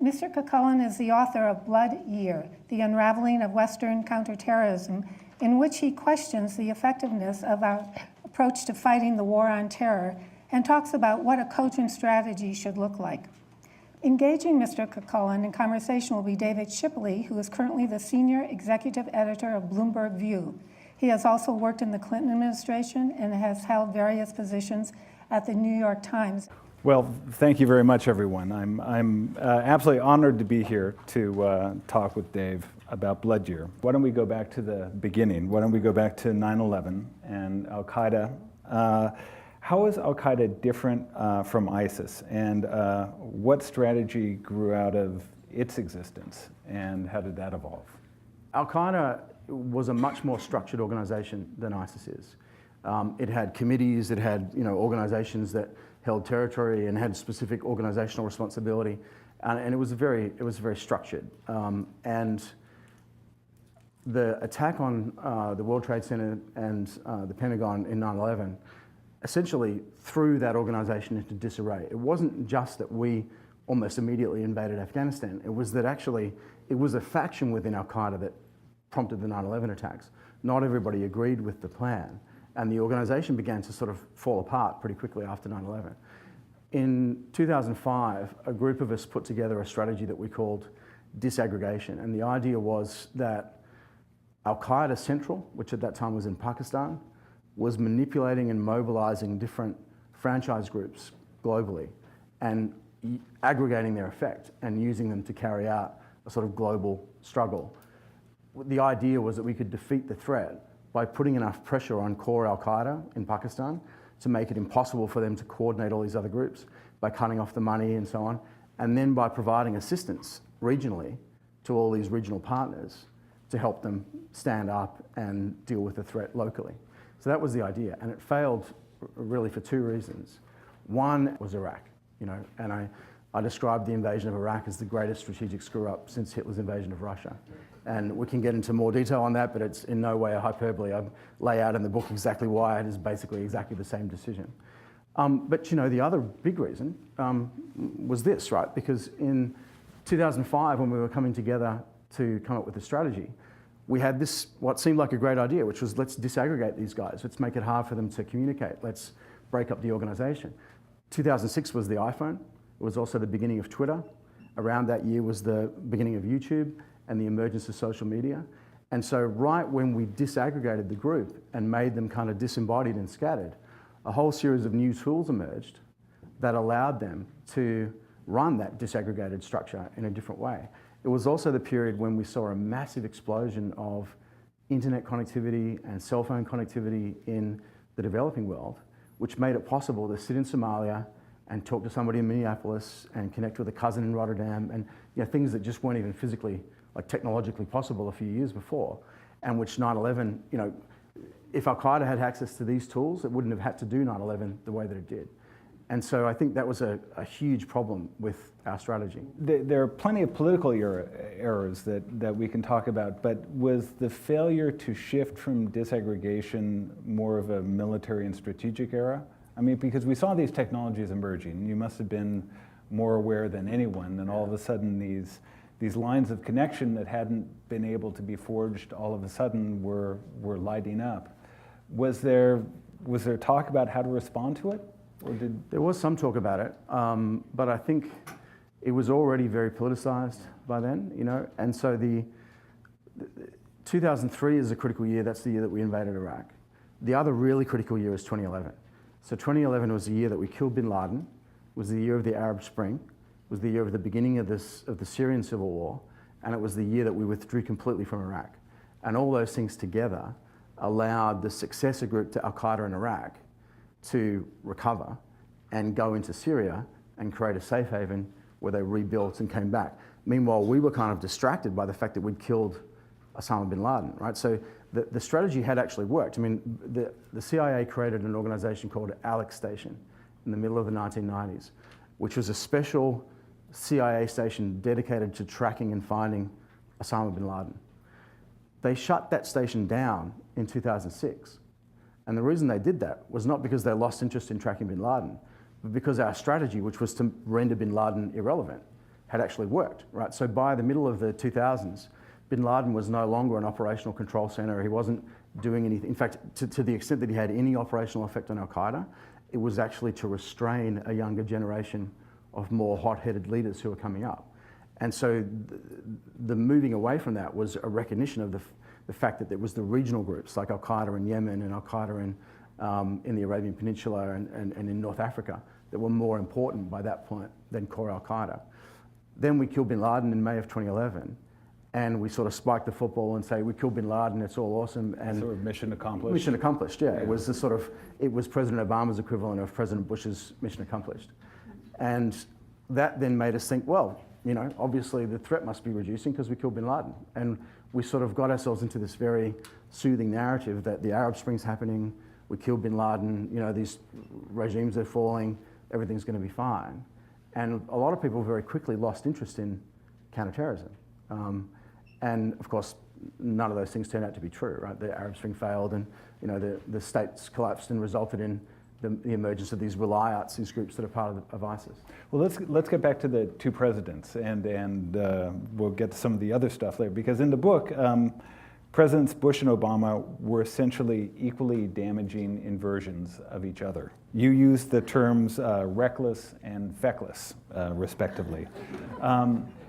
Mr. Kilcullen is the author of Blood Year, The Unraveling of Western Counterterrorism, in which he questions the effectiveness of our approach to fighting the war on terror and talks about what a cogent strategy should look like. Engaging Mr. Kilcullen in conversation will be David Shipley, who is currently the senior executive editor of Bloomberg View. He has also worked in the Clinton administration and has held various positions at the New York Times. Well, thank you very much, everyone. I'm absolutely honored to be here to talk with Dave about Blood Year. Why don't we go back to the beginning? Why don't we go back to 9/11 and al-Qaeda? How is al-Qaeda different from ISIS, and what strategy grew out of its existence, and how did that evolve? Al-Qaeda was a much more structured organization than ISIS is. It had committees, it had organizations that held territory and had specific organizational responsibility, and it was very structured. And the attack on the World Trade Center and the Pentagon in 9/11 essentially threw that organization into disarray. It wasn't just that we almost immediately invaded Afghanistan. It was that actually it was a faction within al-Qaeda that prompted the 9/11 attacks. Not everybody agreed with the plan, and the organization began to sort of fall apart pretty quickly after 9/11. In 2005, a group of us put together a strategy that we called disaggregation, and the idea was that al-Qaeda Central, which at that time was in Pakistan, was manipulating and mobilizing different franchise groups globally and aggregating their effect and using them to carry out a sort of global struggle. The idea was that we could defeat the threat by putting enough pressure on core al-Qaeda in Pakistan to make it impossible for them to coordinate all these other groups, by cutting off the money and so on, and then by providing assistance regionally to all these regional partners to help them stand up and deal with the threat locally. So that was the idea, and it failed really for two reasons. One was Iraq, and I described the invasion of Iraq as the greatest strategic screw-up since Hitler's invasion of Russia. And we can get into more detail on that, but it's in no way a hyperbole. I lay out in the book exactly why it is basically exactly the same decision. But the other big reason was this, right? Because in 2005, when we were coming together to come up with a strategy, we had this, what seemed like a great idea, which was let's disaggregate these guys. Let's make it hard for them to communicate. Let's break up the organization. 2006 was the iPhone. It was also the beginning of Twitter. Around that year was the beginning of YouTube and the emergence of social media. And so right when we disaggregated the group and made them kind of disembodied and scattered, a whole series of new tools emerged that allowed them to run that disaggregated structure in a different way. It was also the period when we saw a massive explosion of internet connectivity and cell phone connectivity in the developing world, which made it possible to sit in Somalia and talk to somebody in Minneapolis and connect with a cousin in Rotterdam, and things that just weren't even physically, technologically possible a few years before, and which 9/11, if al-Qaeda had access to these tools, it wouldn't have had to do 9/11 the way that it did. And so I think that was a huge problem with our strategy. There are plenty of political errors that we can talk about, but was the failure to shift from disaggregation more of a military and strategic era? I mean, because we saw these technologies emerging, you must have been more aware than anyone, and all of a sudden these lines of connection that hadn't been able to be forged all of a sudden were lighting up. Was there talk about how to respond to it? There was some talk about it, but I think it was already very politicized by then, and so the 2003 is a critical year. That's the year that we invaded Iraq. The other really critical year is 2011. So 2011 was the year that we killed bin Laden, was the year of the Arab Spring, was the year of the beginning of the Syrian civil war, and it was the year that we withdrew completely from Iraq. And all those things together allowed the successor group to al-Qaeda in Iraq to recover and go into Syria and create a safe haven where they rebuilt and came back. Meanwhile, we were kind of distracted by the fact that we'd killed Osama bin Laden, right? So the strategy had actually worked. I mean, the CIA created an organization called Alex Station in the middle of the 1990s. which was a special CIA station dedicated to tracking and finding Osama bin Laden. They shut that station down in 2006. And the reason they did that was not because they lost interest in tracking bin Laden, but because our strategy, which was to render bin Laden irrelevant, had actually worked, right? So by the middle of the 2000s, bin Laden was no longer an operational control center. He wasn't doing anything. In fact, to the extent that he had any operational effect on al-Qaeda, it was actually to restrain a younger generation of more hot-headed leaders who were coming up. And so the moving away from that was a recognition of the fact that there was the regional groups like al-Qaeda in Yemen and al-Qaeda in the Arabian Peninsula and in North Africa that were more important by that point than core al-Qaeda. Then we killed bin Laden in May of 2011, and we sort of spiked the football and say, we killed bin Laden, it's all awesome. And sort of mission accomplished. Mission accomplished, yeah. It was it was President Obama's equivalent of President Bush's mission accomplished. And that then made us think, well, you know, obviously the threat must be reducing because we killed bin Laden. And we sort of got ourselves into this very soothing narrative that the Arab Spring's happening, we killed bin Laden, you know, these regimes are falling, everything's going to be fine. And a lot of people very quickly lost interest in counterterrorism. And of course, none of those things turned out to be true, right? The Arab Spring failed, and you know the states collapsed and resulted in the emergence of these wilayats, these groups that are part of ISIS. Well, let's get back to the two presidents, and we'll get to some of the other stuff later. Because in the book, Presidents Bush and Obama were essentially equally damaging inversions of each other. You used the terms reckless and feckless, respectively.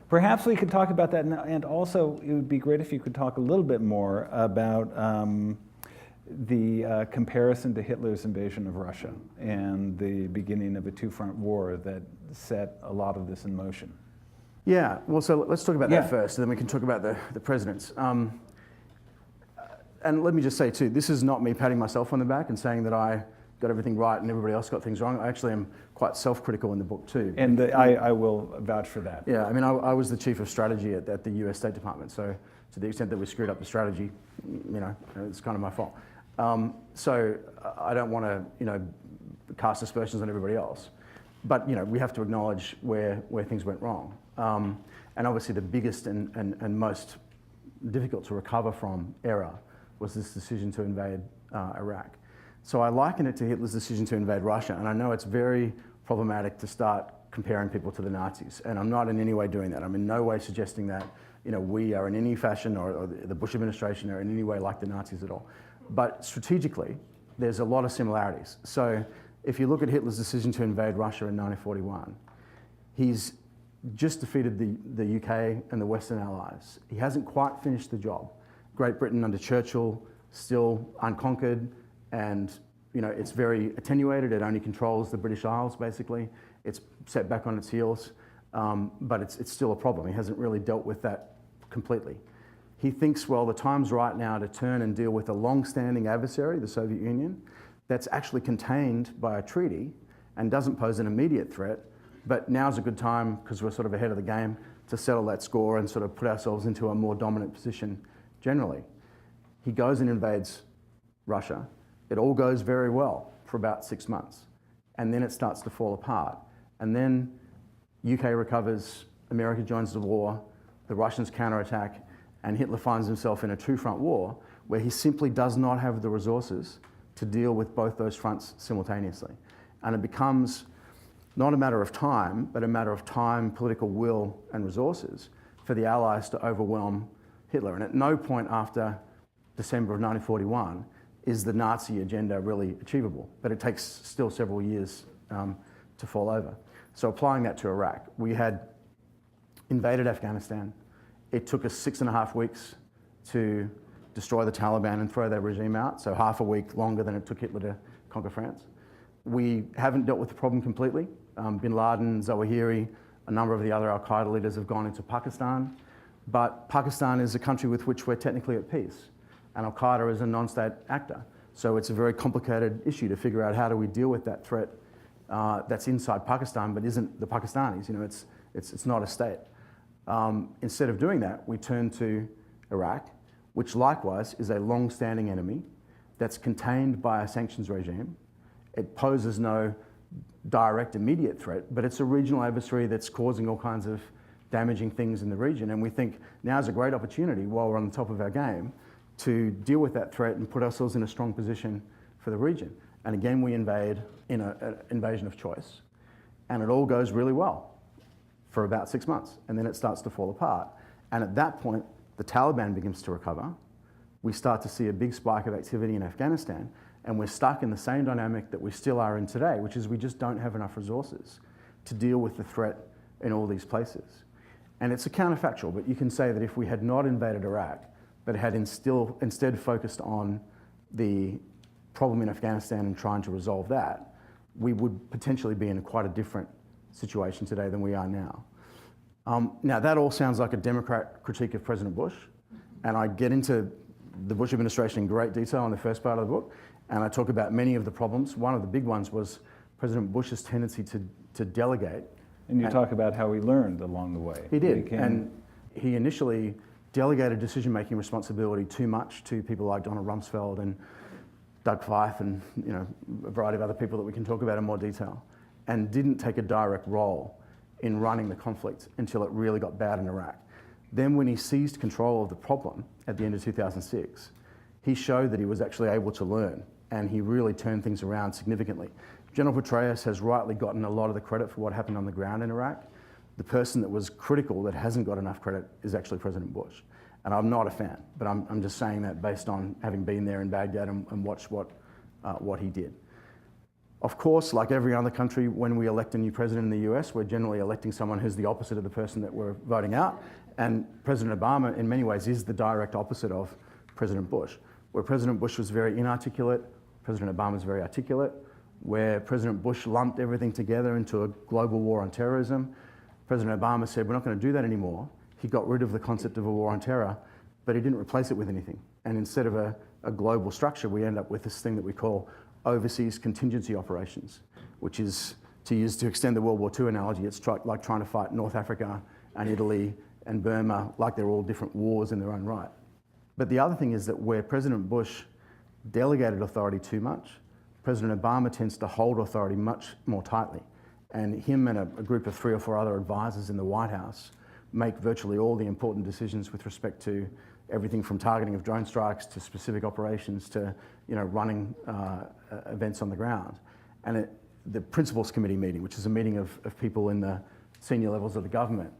Perhaps we could talk about that, and also it would be great if you could talk a little bit more about the comparison to Hitler's invasion of Russia and the beginning of a two-front war that set a lot of this in motion. Yeah, well, so let's talk about that first, and then we can talk about the presidents. And let me just say too, this is not me patting myself on the back and saying that I got everything right and everybody else got things wrong. I actually am quite self-critical in the book too. And I will vouch for that. Yeah, I mean, I was the chief of strategy at the US State Department, so to the extent that we screwed up the strategy, you know, it's kind of my fault. So I don't want to, you know, cast aspersions on everybody else. But, you know, we have to acknowledge where things went wrong. And obviously the biggest and most difficult to recover from error was this decision to invade Iraq. So I liken it to Hitler's decision to invade Russia, and I know it's very problematic to start comparing people to the Nazis, and I'm not in any way doing that. I'm in no way suggesting that, you know, we are in any fashion or the Bush administration are in any way like the Nazis at all. But strategically, there's a lot of similarities. So if you look at Hitler's decision to invade Russia in 1941, he's just defeated the UK and the Western Allies. He hasn't quite finished the job. Great Britain under Churchill, still unconquered, and you know, it's very attenuated. It only controls the British Isles, basically. It's set back on its heels, but it's still a problem. He hasn't really dealt with that completely. He thinks, well, the time's right now to turn and deal with a long-standing adversary, the Soviet Union, that's actually contained by a treaty and doesn't pose an immediate threat, but now's a good time, because we're sort of ahead of the game, to settle that score and sort of put ourselves into a more dominant position generally. He goes and invades Russia. It all goes very well for about 6 months, and then it starts to fall apart. And then UK recovers, America joins the war, the Russians counterattack, and Hitler finds himself in a two-front war where he simply does not have the resources to deal with both those fronts simultaneously. And it becomes not a matter of time, but a matter of time, political will, and resources for the Allies to overwhelm Hitler. And at no point after December of 1941 is the Nazi agenda really achievable, but it takes still several years to fall over. So applying that to Iraq, we had invaded Afghanistan. It took us 6.5 weeks to destroy the Taliban and throw their regime out, so half a week longer than it took Hitler to conquer France. We haven't dealt with the problem completely. Bin Laden, Zawahiri, a number of the other al-Qaeda leaders have gone into Pakistan, but Pakistan is a country with which we're technically at peace, and al-Qaeda is a non-state actor. So it's a very complicated issue to figure out how do we deal with that threat that's inside Pakistan but isn't the Pakistanis. You know, it's not a state. Instead of doing that, we turn to Iraq, which likewise is a long-standing enemy that's contained by a sanctions regime. It poses no direct immediate threat, but it's a regional adversary that's causing all kinds of damaging things in the region. And we think now's a great opportunity, while we're on the top of our game, to deal with that threat and put ourselves in a strong position for the region. And again, we invade in an invasion of choice. And it all goes really well for about 6 months. And then it starts to fall apart. And at that point, the Taliban begins to recover. We start to see a big spike of activity in Afghanistan. And we're stuck in the same dynamic that we still are in today, which is we just don't have enough resources to deal with the threat in all these places. And it's a counterfactual, but you can say that if we had not invaded Iraq, but had instead focused on the problem in Afghanistan and trying to resolve that, we would potentially be in quite a different situation today than we are now. Now, that all sounds like a Democrat critique of President Bush, and I get into the Bush administration in great detail in the first part of the book, and I talk about many of the problems. One of the big ones was President Bush's tendency to delegate. And you talk about how he learned along the way. He did, and he initially delegated decision-making responsibility too much to people like Donald Rumsfeld and Doug Feith and a variety of other people that we can talk about in more detail, and didn't take a direct role in running the conflict until it really got bad in Iraq. Then when he seized control of the problem at the end of 2006, he showed that he was actually able to learn, and he really turned things around significantly. General Petraeus has rightly gotten a lot of the credit for what happened on the ground in Iraq. The person that was critical that hasn't got enough credit is actually President Bush. And I'm not a fan, but I'm just saying that based on having been there in Baghdad and watched what he did. Of course, like every other country, when we elect a new president in the US, we're generally electing someone who's the opposite of the person that we're voting out. And President Obama, in many ways, is the direct opposite of President Bush. Where President Bush was very inarticulate, President Obama is very articulate. Where President Bush lumped everything together into a global war on terrorism, President Obama said, we're not going to do that anymore. He got rid of the concept of a war on terror, but he didn't replace it with anything. And instead of a global structure, we end up with this thing that we call overseas contingency operations, which is, to extend the World War II analogy, it's like trying to fight North Africa and Italy and Burma like they're all different wars in their own right. But the other thing is that where President Bush delegated authority too much, President Obama tends to hold authority much more tightly. And him and a group of 3 or 4 other advisors in the White House make virtually all the important decisions with respect to everything from targeting of drone strikes to specific operations to running events on the ground. And the Principals Committee meeting, which is a meeting of people in the senior levels of the government,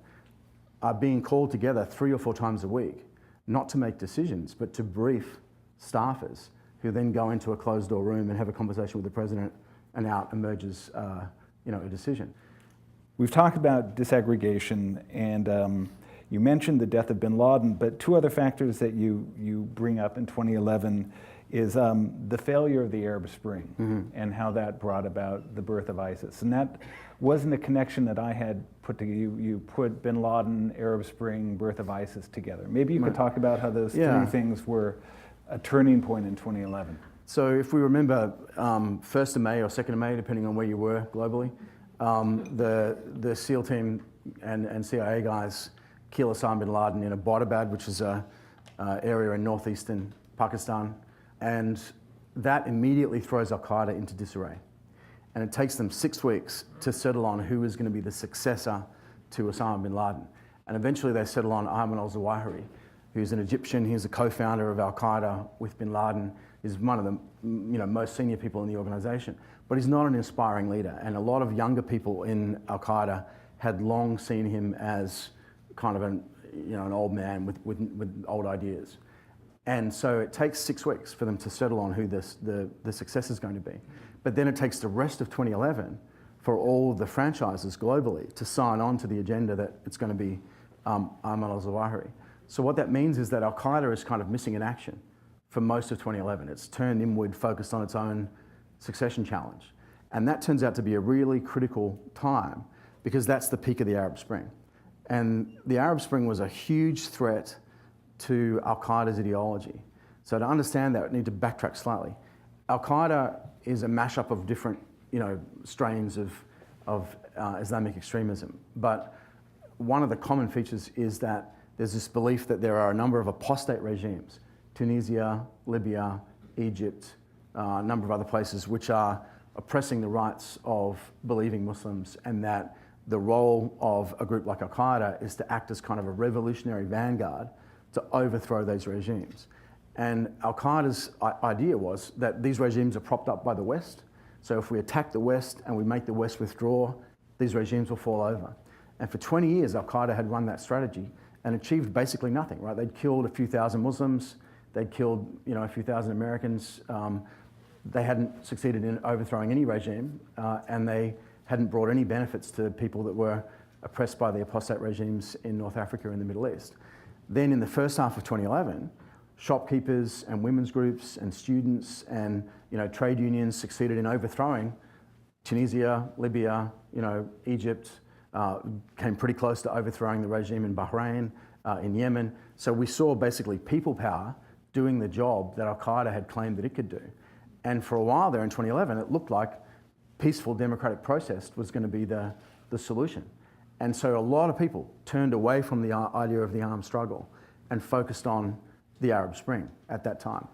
are being called together 3 or 4 times a week, not to make decisions, but to brief staffers who then go into a closed-door room and have a conversation with the president, and out emerges a decision. We've talked about disaggregation, and you mentioned the death of bin Laden, but 2 other factors that you bring up in 2011 is the failure of the Arab Spring and how that brought about the birth of ISIS. And that wasn't a connection that I had put together. You put bin Laden, Arab Spring, birth of ISIS together. Maybe you could talk about how those 3 things were a turning point in 2011. So if we remember 1st of May or 2nd of May, depending on where you were globally, the SEAL team and CIA guys kill Osama bin Laden in Abbottabad, which is an area in northeastern Pakistan. And that immediately throws al-Qaeda into disarray. And it takes them 6 weeks to settle on who is going to be the successor to Osama bin Laden. And eventually they settle on Ayman al-Zawahiri, who's an Egyptian. He's a co-founder of al-Qaeda with bin Laden. He's one of the most senior people in the organization. But he's not an inspiring leader. And a lot of younger people in al-Qaeda had long seen him as kind of an old man with old ideas. And so it takes 6 weeks for them to settle on who the successor is going to be. But then it takes the rest of 2011 for all of the franchises globally to sign on to the agenda that it's going to be Ayman al-Zawahiri. So what that means is that al-Qaeda is kind of missing in action for most of 2011. It's turned inward, focused on its own succession challenge. And that turns out to be a really critical time because that's the peak of the Arab Spring. And the Arab Spring was a huge threat to al-Qaeda's ideology. So to understand that, we need to backtrack slightly. Al-Qaeda is a mashup of different strains of Islamic extremism. But one of the common features is that there's this belief that there are a number of apostate regimes, Tunisia, Libya, Egypt, a number of other places, which are oppressing the rights of believing Muslims, and that the role of a group like al-Qaeda is to act as kind of a revolutionary vanguard to overthrow those regimes. And al-Qaeda's idea was that these regimes are propped up by the West, so if we attack the West and we make the West withdraw, these regimes will fall over. And for 20 years, al-Qaeda had run that strategy and achieved basically nothing, right? They'd killed a few thousand Muslims, they'd killed, a few thousand Americans. They hadn't succeeded in overthrowing any regime, and they hadn't brought any benefits to people that were oppressed by the apostate regimes in North Africa and the Middle East. Then in the first half of 2011, shopkeepers and women's groups and students and trade unions succeeded in overthrowing Tunisia, Libya, Egypt, came pretty close to overthrowing the regime in Bahrain, in Yemen. So we saw basically people power doing the job that al-Qaeda had claimed that it could do. And for a while there in 2011, it looked like peaceful democratic protest was going to be the solution. And so a lot of people turned away from the idea of the armed struggle and focused on the Arab Spring at that time.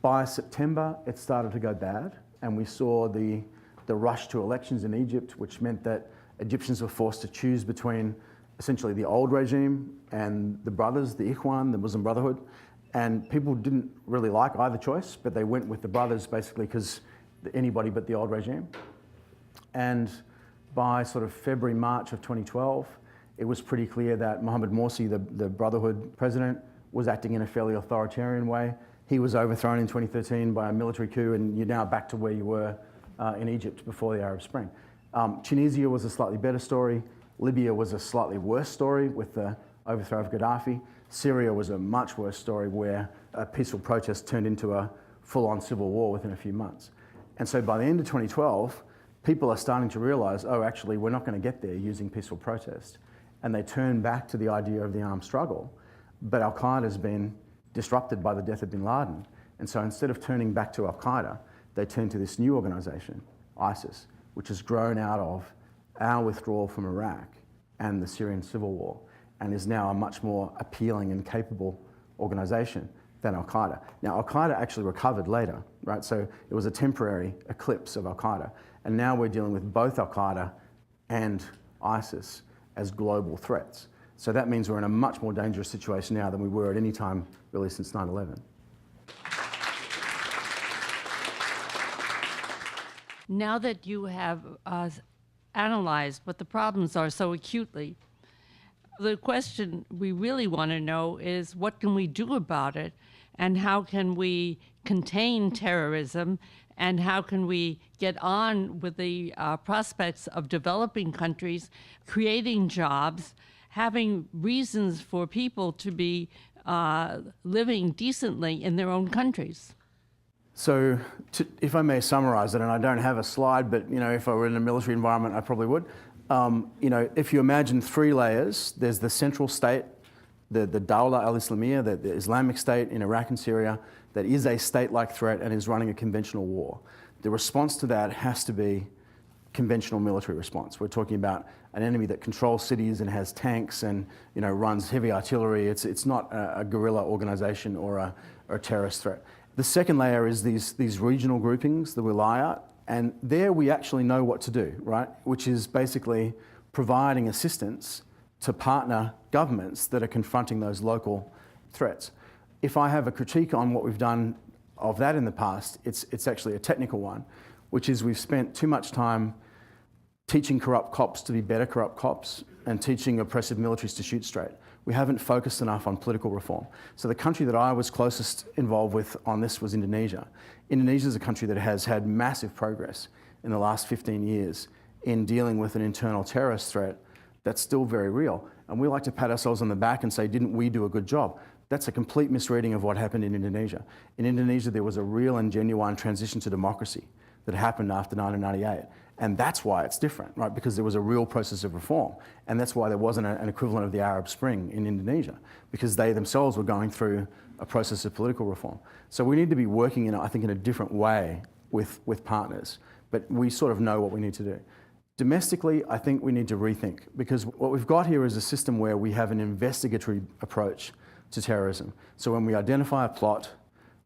By September, it started to go bad, and we saw the rush to elections in Egypt, which meant that Egyptians were forced to choose between essentially the old regime and the brothers, the Ikhwan, the Muslim Brotherhood. And people didn't really like either choice, but they went with the brothers basically because anybody but the old regime. And by sort of February, March of 2012, it was pretty clear that Mohamed Morsi, the Brotherhood president, was acting in a fairly authoritarian way. He was overthrown in 2013 by a military coup, and you're now back to where you were in Egypt before the Arab Spring. Tunisia was a slightly better story. Libya was a slightly worse story with the overthrow of Gaddafi. Syria was a much worse story where a peaceful protest turned into a full-on civil war within a few months. And so by the end of 2012, people are starting to realize, oh, actually, we're not going to get there using peaceful protest. And they turn back to the idea of the armed struggle. But al-Qaeda has been disrupted by the death of bin Laden. And so instead of turning back to al-Qaeda, they turn to this new organization, ISIS, which has grown out of our withdrawal from Iraq and the Syrian civil war, and is now a much more appealing and capable organization than al-Qaeda. Now, al-Qaeda actually recovered later, right? So it was a temporary eclipse of al-Qaeda. And now we're dealing with both al-Qaeda and ISIS as global threats. So that means we're in a much more dangerous situation now than we were at any time really since 9/11. Now that you have analyzed what the problems are so acutely, the question we really want to know is what can we do about it, and how can we contain terrorism, and how can we get on with the prospects of developing countries, creating jobs, having reasons for people to be living decently in their own countries. So if I may summarize it, and I don't have a slide, but if I were in a military environment, I probably would. If you imagine three layers, there's the central state, the Dawla al-Islamiyya, the Islamic State in Iraq and Syria, that is a state-like threat and is running a conventional war. The response to that has to be conventional military response. We're talking about an enemy that controls cities and has tanks and runs heavy artillery. It's not a guerrilla organization or a terrorist threat. The second layer is these regional groupings, the Wilayat, and there we actually know what to do, right? Which is basically providing assistance to partner governments that are confronting those local threats. If I have a critique on what we've done of that in the past, it's actually a technical one, which is we've spent too much time teaching corrupt cops to be better corrupt cops and teaching oppressive militaries to shoot straight. We haven't focused enough on political reform. So the country that I was closest involved with on this was Indonesia. Indonesia is a country that has had massive progress in the last 15 years in dealing with an internal terrorist threat that's still very real. And we like to pat ourselves on the back and say, didn't we do a good job? That's a complete misreading of what happened in Indonesia. In Indonesia, there was a real and genuine transition to democracy that happened after 1998. And that's why it's different, right? Because there was a real process of reform. And that's why there wasn't an equivalent of the Arab Spring in Indonesia, because they themselves were going through a process of political reform. So we need to be working in, I think, in a different way with partners, but we sort of know what we need to do. Domestically, I think we need to rethink, because what we've got here is a system where we have an investigatory approach to terrorism. So when we identify a plot,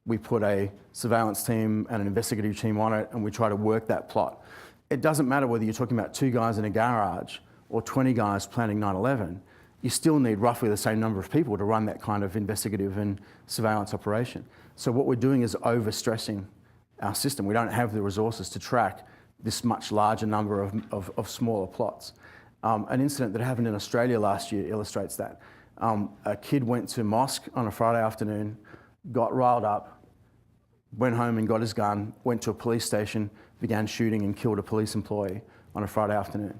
we put a surveillance team and an investigative team on it, and we try to work that plot. It doesn't matter whether you're talking about 2 guys in a garage or 20 guys planning 9/11, you still need roughly the same number of people to run that kind of investigative and surveillance operation. So what we're doing is overstressing our system. We don't have the resources to track this much larger number of smaller plots. An incident that happened in Australia last year illustrates that. A kid went to mosque on a Friday afternoon, got riled up, went home and got his gun, went to a police station, began shooting and killed a police employee on a Friday afternoon.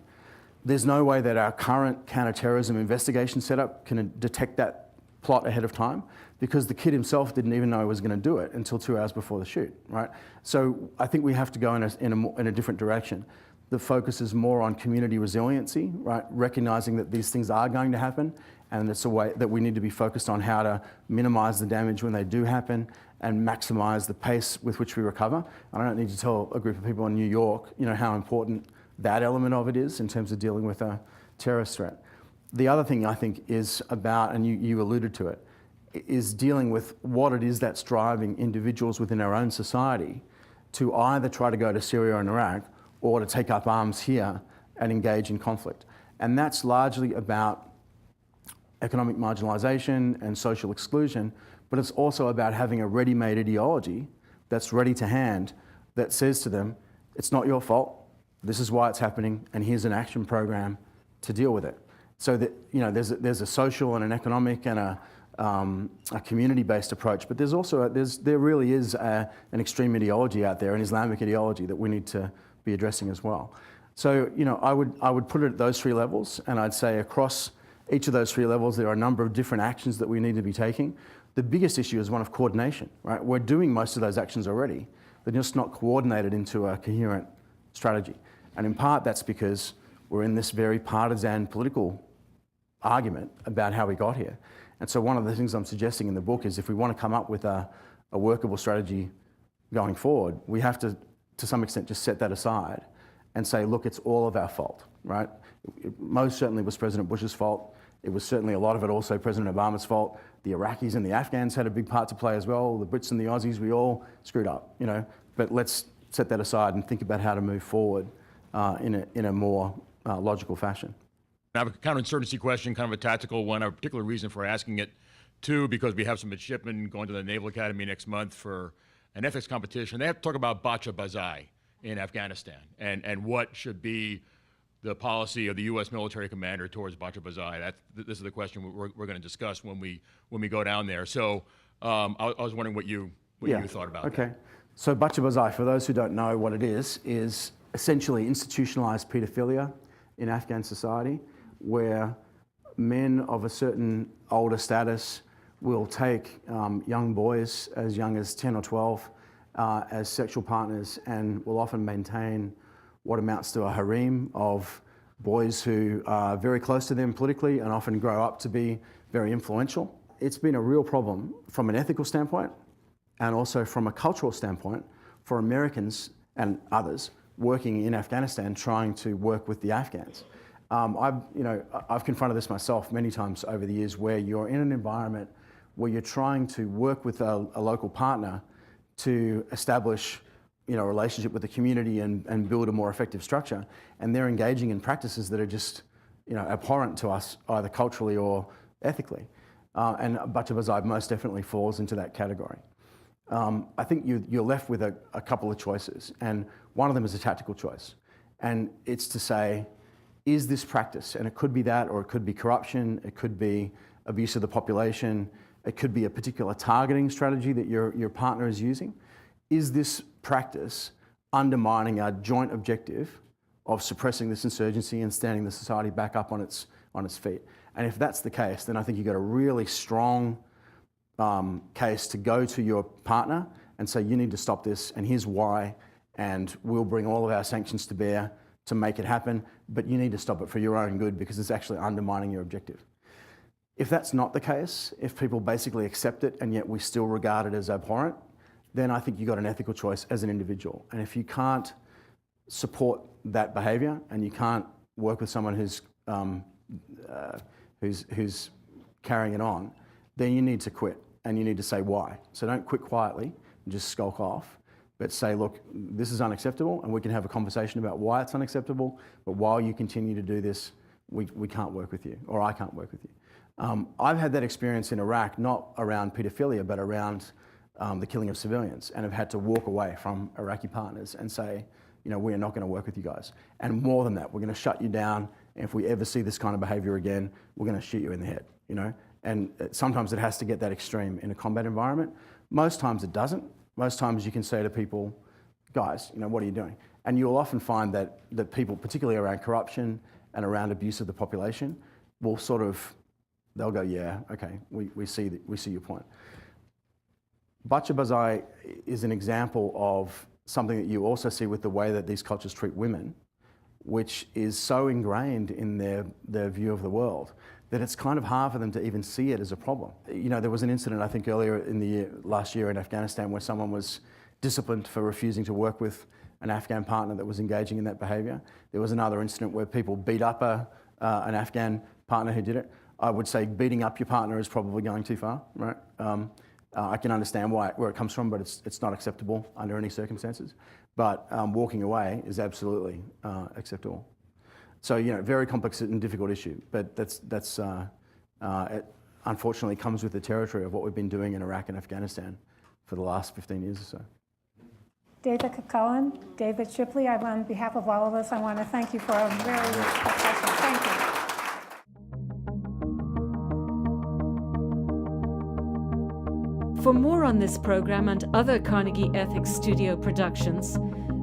There's no way that our current counterterrorism investigation setup can detect that plot ahead of time, because the kid himself didn't even know he was going to do it until 2 hours before the shoot, right? So I think we have to go in a different direction. The focus is more on community resiliency, right? Recognizing that these things are going to happen, and it's a way that we need to be focused on how to minimize the damage when they do happen and maximize the pace with which we recover. I don't need to tell a group of people in New York, how important that element of it is in terms of dealing with a terrorist threat. The other thing I think is about, and you alluded to it, is dealing with what it is that's driving individuals within our own society to either try to go to Syria and Iraq or to take up arms here and engage in conflict. And that's largely about economic marginalization and social exclusion, but it's also about having a ready-made ideology that's ready to hand that says to them, it's not your fault, this is why it's happening, and here's an action program to deal with it. So that there's a social and an economic and a community-based approach, but there really is an extreme ideology out there, an Islamic ideology that we need to be addressing as well. So I would put it at those 3 levels, and I'd say across each of those 3 levels there are a number of different actions that we need to be taking. The biggest issue is one of coordination, right? We're doing most of those actions already. They're just not coordinated into a coherent strategy. And in part that's because we're in this very partisan political argument about how we got here. And so one of the things I'm suggesting in the book is if we want to come up with a workable strategy going forward, we have to some extent just set that aside and say, look, it's all of our fault, right? It most certainly was President Bush's fault. It was certainly a lot of it also President Obama's fault. The Iraqis and the Afghans had a big part to play as well. The Brits and the Aussies, we all screwed up, But let's set that aside and think about how to move forward in a more logical fashion. I have a counterinsurgency question, kind of a tactical one. A particular reason for asking it, too, because we have some midshipmen going to the Naval Academy next month for an ethics competition. They have to talk about bacha bazai in Afghanistan and what should be the policy of the U.S. military commander towards bacha bazai. This is the question we're going to discuss when we go down there. So I was wondering what you thought about that. Okay. So bacha bazai, for those who don't know what it is essentially institutionalized pedophilia in Afghan society, where men of a certain older status will take young boys as young as 10 or 12 as sexual partners, and will often maintain what amounts to a harem of boys who are very close to them politically and often grow up to be very influential. It's been a real problem from an ethical standpoint and also from a cultural standpoint for Americans and others working in Afghanistan trying to work with the Afghans. I've confronted this myself many times over the years, where you're in an environment where you're trying to work with a local partner to establish a relationship with the community and build a more effective structure, and they're engaging in practices that are just abhorrent to us either culturally or ethically. And bacha bazai most definitely falls into that category. I think you're left with a couple of choices, and one of them is a tactical choice, and it's to say, is this practice, and it could be that, or it could be corruption, it could be abuse of the population, it could be a particular targeting strategy that your partner is using. Is this practice undermining our joint objective of suppressing this insurgency and standing the society back up on its feet? And if that's the case, then I think you've got a really strong case to go to your partner and say, you need to stop this, and here's why, and we'll bring all of our sanctions to bear to make it happen, but you need to stop it for your own good because it's actually undermining your objective. If that's not the case, if people basically accept it and yet we still regard it as abhorrent, then I think you've got an ethical choice as an individual. And if you can't support that behaviour and you can't work with someone who's carrying it on, then you need to quit. and you need to say why. So don't quit quietly and just skulk off, but say, look, this is unacceptable, and we can have a conversation about why it's unacceptable, but while you continue to do this, we can't work with you, or I can't work with you. I've had that experience in Iraq, not around paedophilia, but around the killing of civilians, and have had to walk away from Iraqi partners and say, you know, we are not going to work with you guys. And more than that, we're going to shut you down, and if we ever see this kind of behaviour again, we're going to shoot you in the head, you know? And sometimes it has to get that extreme in a combat environment. Most times it doesn't. Most times you can say to people, guys, you know, what are you doing? And you'll often find that people, particularly around corruption and around abuse of the population, will sort of, they'll go, yeah, okay, we see your point. Bacha Bazai is an example of something that you also see with the way that these cultures treat women, which is so ingrained in their view of the world that it's kind of hard for them to even see it as a problem. You know, there was an incident, I think, earlier in the year, last year in Afghanistan, where someone was disciplined for refusing to work with an Afghan partner that was engaging in that behaviour. There was another incident where people beat up an Afghan partner who did it. I would say beating up your partner is probably going too far, right? I can understand where it comes from, but it's not acceptable under any circumstances. But walking away is absolutely acceptable. So, you know, very complex and difficult issue, but it unfortunately comes with the territory of what we've been doing in Iraq and Afghanistan for the last 15 years or so. David Kilcullen, David Shipley, on behalf of all of us, I want to thank you for a very rich discussion. Thank you. For more on this program and other Carnegie Ethics Studio productions,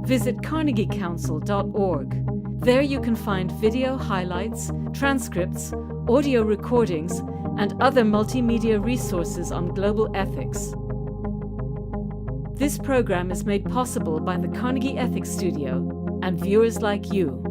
visit carnegiecouncil.org. There you can find video highlights, transcripts, audio recordings, and other multimedia resources on global ethics. This program is made possible by the Carnegie Ethics Studio and viewers like you.